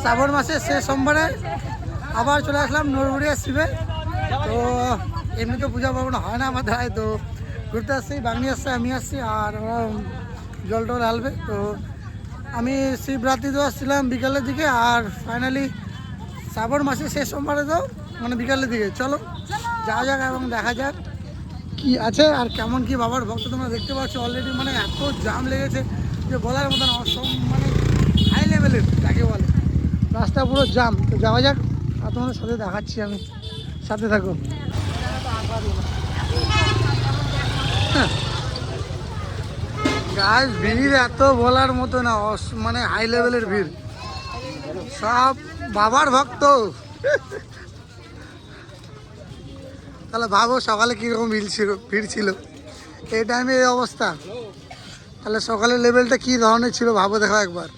শ্রাবণ মাসের শেষ সোমবারে আবার চলে আসলাম নরবরিয়া শিবে। তো এমনি তো পূজা পার্বণ হয় না আমার ধারায়, তো ঘুরতে আসছি, বাগনি আসছে, আমি আসছি, আর ওরা জল টল ঢালবে। তো আমি শিবরাত্রিতেও আসছিলাম বিকালের দিকে, আর ফাইনালি শ্রাবণ মাসের শেষ সোমবারে তো মানে বিকালের দিকে। চলো যাওয়া যাক এবং দেখা যাক কি আছে আর কেমন কি বাবার ভক্ত তোমরা দেখতে পাচ্ছ। অলরেডি মানে এত জাম লেগেছে যে বলার মতন মানে হাই লেভেলের যাকে বলে, রাস্তা পুরো জাম। তো যাওয়া যাক, আর তোমাদের সাথে দেখাচ্ছি, আমি সাথে থাকো। গাছ ভিড় এত বলার মতো না, মানে হাই লেভেলের ভিড়, সব বাবার ভক্ত। তাহলে ভাবো সকালে কীরকম ভিড় ছিল, এই টাইমে এই অবস্থা, তাহলে সকালের লেভেলটা কী ধরনের ছিল ভাবো, দেখো একবার।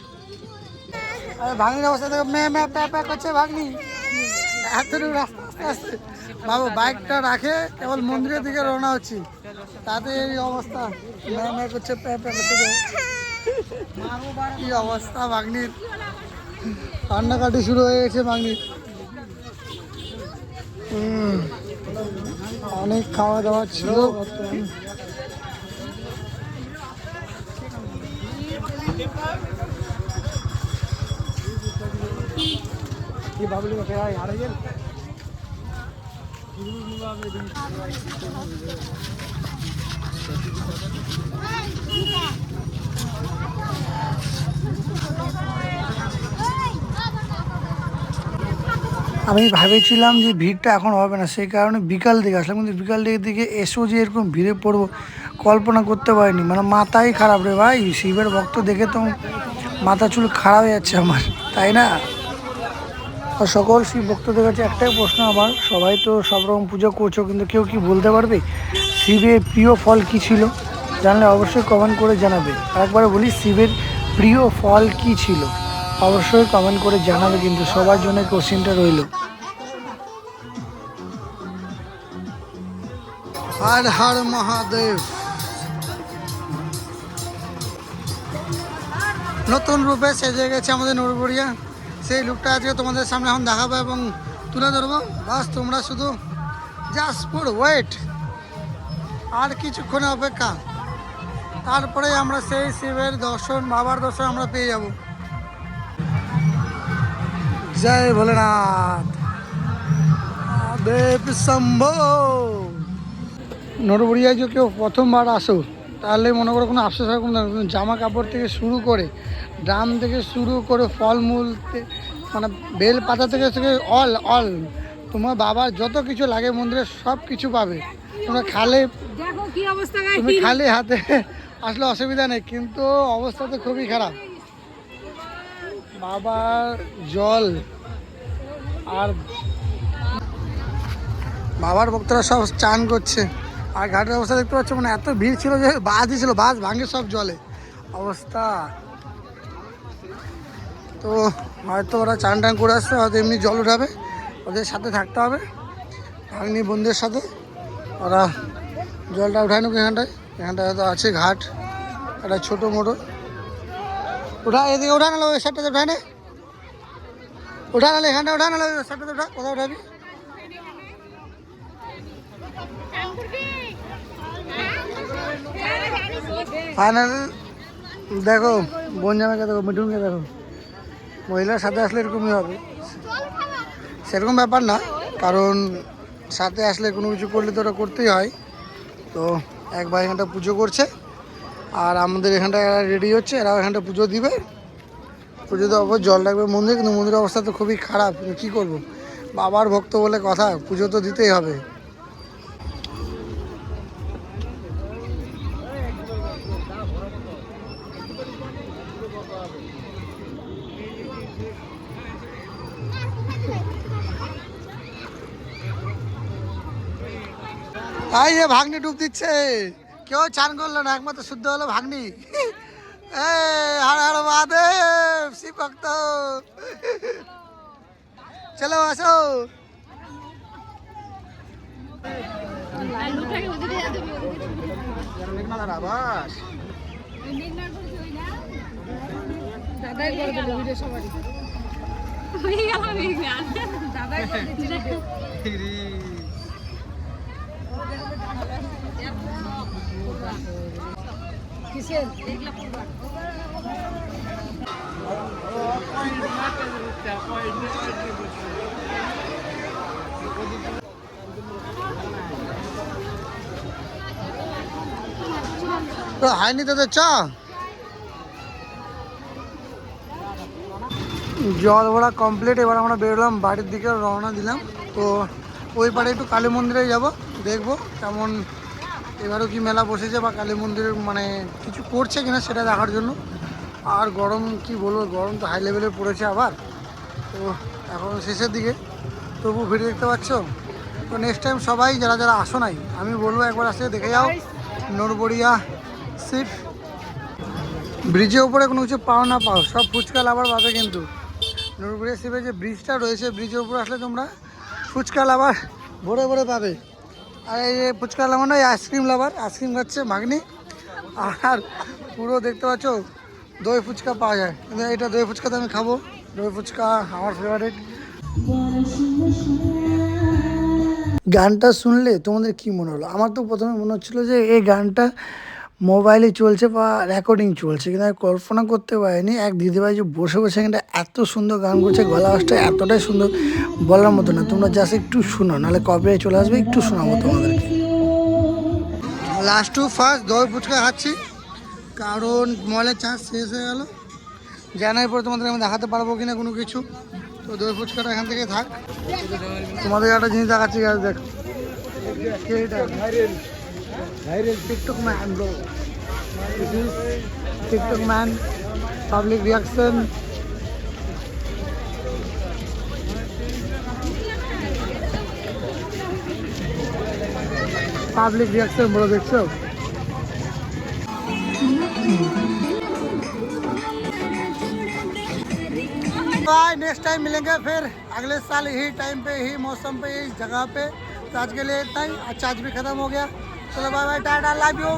ভাগ্নির অবস্থা দেখো, প্যা করছে ভাগ্নি, এতটুকু রাস্তা আস্তে আস্তে ভাবো, বাইকটা রাখে কেবল মন্দিরের দিকে রওনা হচ্ছি, তাতে এই অবস্থা, ম্যা করছে, প্যা করছে। কি অবস্থা ভাগ্নির, কান্নাকাটি শুরু হয়ে গেছে ভাগ্নির। অনেক খাওয়া দাওয়া ছিল বর্তমানে। আমি ভেবেছিলাম যে ভিড়টা এখন হবে না, সেই কারণে বিকাল দিকে আসলাম, কিন্তু বিকাল দিকে এসেও যে এরকম ভিড়ে পড়বো কল্পনা করতে পারিনি। মানে মাথাই খারাপ রে ভাই, শিবের ভক্ত দেখে তো মাথা চুল খারাপ হয়ে যাচ্ছে আমার, তাই না? আর সকল শিব ভক্তদের কাছে একটাই প্রশ্ন আমার, সবাই তো সব রকম পুজো করছো, কিন্তু কেউ কি বলতে পারবে শিবের প্রিয় ফল কি ছিল? জানলে অবশ্যই কমেন্ট করে জানাবে। আরেকবার বলি, শিবের প্রিয় ফল কি ছিল অবশ্যই কমেন্ট করে জানাবে, কিন্তু সবার জন্য কোশ্চেনটা রইল। হর হর মহাদেব। নতুন রূপে সেজে গেছে আমাদের নরবরিয়া, সেই লুকটা আজকে তোমাদের সামনে এখন দেখাবো এবং তুলে ধরবো। বাস তোমরা শুধু জাস্ট ফর ওয়েট, আর কিছুক্ষণে অপেক্ষা, তারপরে আমরা সেই শিবের দর্শন, বাবার দর্শন আমরা পেয়ে যাব। জয় ভোলেনাথ, দেব শম্ভো। নরবরিয়ায় যে কেউ প্রথমবার আসো, তাহলে মনে করো কোনো আফসোস হয় কোনো, জামা কাপড় থেকে শুরু করে, ড্রাম থেকে শুরু করে, ফলমূল, মানে বেল পাতা থেকে অল তোমার বাবার যত কিছু লাগে মন্দিরে সব কিছু পাবে। তোমরা তুমি খালি হাতে আসলে অসুবিধা নেই, কিন্তু অবস্থা তো খুবই খারাপ। বাবার জল আর বাবার ভক্তরা সব চান করছে, আর ঘাটের অবস্থা দেখতে পাচ্ছ, মানে এত ভিড় ছিল যে বাসই ছিল, বাস ভাঙে সব জলে অবস্থা। তো হয়তো ওরা চান টান করে আসছে, হয়তো এমনি জল উঠাবে, ওদের সাথে থাকতে হবে, ভাগ্নি বন্ধুদের সাথে, ওরা জলটা উঠায় নিক। এখানটায় হয়তো আছে ঘাট, একটা ছোটো মোটো এদিকে উঠা নাহলে ওই সাইডটাতে উঠায় নে, উঠা নাহলে এখানটা উঠা নাহলে ওই সাইডটাতে উঠা, কোথায় উঠাবি? ফাইনাল দেখো, বোন জামাইকে দেখো, মিঠুনকে দেখো, মহিলার সাথে আসলে এরকমই হবে, সেরকম ব্যাপার না, কারণ সাথে আসলে কোনো কিছু করলে তো ওটা করতেই হয়। তো এক ভাই এখানটা পুজো করছে, আর আমাদের এখানটা রেডি হচ্ছে, এরাও এখানটা পুজো দিবে, পুজো দেওয়ার পর জল লাগবে মন্দির, কিন্তু মন্দিরের অবস্থা তো খুবই খারাপ, কিন্তু কী করবো, বাবার ভক্ত বলে কথা, পুজো তো দিতেই হবে। এই যে ভাগ্নি ডুব দিচ্ছে, কেউ চান করলো না, একমাত্র শুদ্ধ হলো ভাগ্নি। হর হর মহাদেব, শিব ভক্ত, চলো আসো। তো হয়নি তোদের চা জল ভরা কমপ্লিট। এবার আমরা বেরোলাম বাড়ির দিকে রওনা দিলাম। তো ওই পারে একটু কালী মন্দিরে যাব, দেখবো কেমন এবারও কি মেলা বসেছে বা কালী মন্দিরের মানে কিছু করছে কিনা সেটা দেখার জন্য। আর গরম কি বলবো, গরম তো হাই লেভেলের পড়েছে আবার। তো এখন শেষের দিকে তবু ভিড় দেখতে পাচ্ছ। তো নেক্সট টাইম সবাই যারা যারা আসো নাই আমি বলবো একবার আসে দেখে যাও নরবরিয়া সিপ। ব্রিজের উপরে কোনো কিছু পাও না পাও, সব ফুচকা লাভার পাবে। কিন্তু নরবরিয়া সিপে যে ব্রিজটা রয়েছে, ব্রিজের উপরে আসলে তোমরা ফুচকা লাভার ভরে ভরে পাবে। আর এই ফুচকা লাভার নয়, আইসক্রিম লাভার, আইসক্রিম খাচ্ছে মাগনি। আর পুরো দেখতে পাচ্ছ দই ফুচকা পাওয়া যায়, কিন্তু এটা দই ফুচকা তো আমি খাবো। দই ফুচকা আমার ফেভারিট। গানটা শুনলে তোমাদের কি মনে হলো? আমার তো প্রথমে মনে হচ্ছিলো যে এই গানটা মোবাইলে চলছে বা রেকর্ডিং চলছে, কিন্তু আমি কল্পনা করতে পারিনি এক দিদিভাই যে বসে বসে এখানটা এত সুন্দর গান করছে। গলা আওয়াজটা এতটাই সুন্দর বলার মতো না। তোমরা জাস্ট একটু শোনো, নাহলে কপিরাইট চলে আসবে। একটু শোনাবো তোমাদেরকে। লাস্ট টু ফার্স্ট দই ফুচকা খাচ্ছি, কারণ মোবাইলের চার্জ শেষ হয়ে গেল। জানার পরে তোমাদের আমি দেখাতে পারবো কিনা কোনো কিছু। তো দই ফুচকাটা এখান থেকে থাক। তোমাদের একটা জিনিস দেখাচ্ছি, গাছ দেখো TikTok man bro, TikTok man public reaction. Public reaction बोलो, देखो बाय। नेक्स्ट टाइम मिलेंगे फिर अगले साल यही टाइम पे, यही मौसम पे, यही जगह पे। तो आज के लिए इतना ही। अच्छा आज भी खत्म हो गया। चलो bye bye, tata, love you.